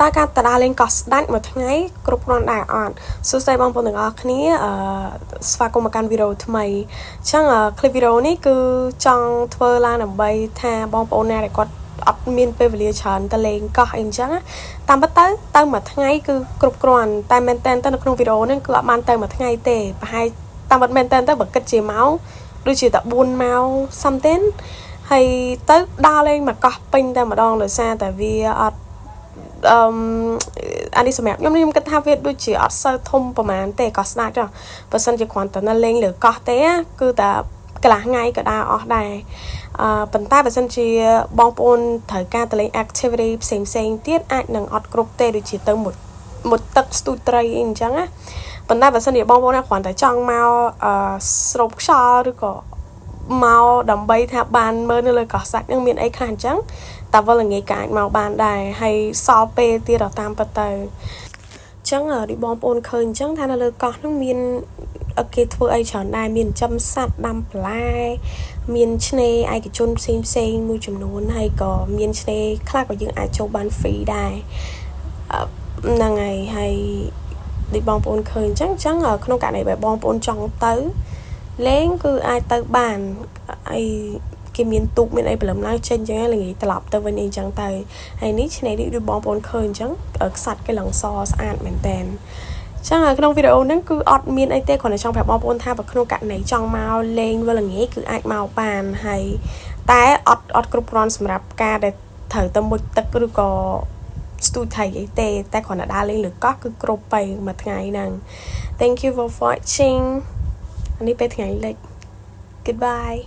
ta ca ta đa lên có đánh một ngày group non đại on số say bong bóng từng ở khní spa cùng một căn video thay mày chẳng clip video này cứ trong thơ la nằm bay tha bong bóng này để có admin về việc chọn ta lên có hình chẳng tam bắt tới một ngày cứ group non tai maintain tới trong video nên cứ man tới một ngày tệ và hai tam bắt maintain tới bật cái chỉ máu đôi chỉ tập buôn máu something hay tới đa lên mà có pin ta mà đong rồi xa tại vì anh đi xem mẹ nhóm cái thao viết đôi chỉ sơ thôngประมาณ แต่ có snap จ้ะ person จะ ควร ตอนนั้น เล็ง หรือ ก็ แต่ คือ แต่ กะละ ไง ก็ ได้ ออก ได้ ប៉ុន្តែ person ជា បង ប្អូន ត្រូវ ការ ទៅ លេង activity ផ្សេងៗ ទៀត អាច នឹង អត់ គ្រប់ ទេ ដូច ជា ទៅ មុត ទឹក ស្ទូច ត្រី អី អញ្ចឹង ណា ប៉ុន្តែ person ជា បង ប្អូន គ្រាន់ តែ ចង់ មក ស្រូប ខ្យល់ ឬ ក៏ មក ដើម្បី ថា បាន មើល នៅ លើ កោះ សាច់ នឹង មាន អី ខ្លះ អញ្ចឹង តែវល់ងាយកាចមកបានដែរហើយសល់ពេលទៀតដល់តាមពិតទៅចឹងដូចបងប្អូនឃើញចឹងថានៅលើកោះហ្នឹងមានគេធ្វើអីច្រើនដែរមានចំសัตว์ដាំបន្លែមានឆ្នេរឯកជនផ្សេងមួយចំនួនហើយក៏មានឆ្នេរខ្លះក៏យើងអាចចូលបាន free ដែរហ្នឹងហើយដូចបងប្អូនឃើញចឹងក្នុងករណីបើបងប្អូនចង់ទៅលេងគឺអាចទៅបានហើយគេមានទូកមានអីព្រលឹមឡើងចេញចឹងហើយល្ងាចត្រឡប់ទៅវិញអីចឹងទៅហើយនេះឆ្នេរនេះដូចបងប្អូនឃើញចឹងខ្សាច់គេឡើងសស្អាតមែនតើចឹងក្នុងវីដេអូហ្នឹងគឺអត់មានអីទេគ្រាន់តែចង់ប្រាប់បងប្អូនថាបើក្នុងករណីចង់មកលេងវល់ល្ងាចគឺអាចមកបានហើយតែអត់គ្រប់គ្រាន់សម្រាប់ការដែលត្រូវទៅមុជទឹកឬក៏ស្ទូចថៃអីទេតែគ្រាន់តែដើរលេងលើកោះគឺគ្រប់ទៅមួយថ្ងៃហ្នឹង Thank you for watching នេះពេលថ្ងៃលិច Goodbye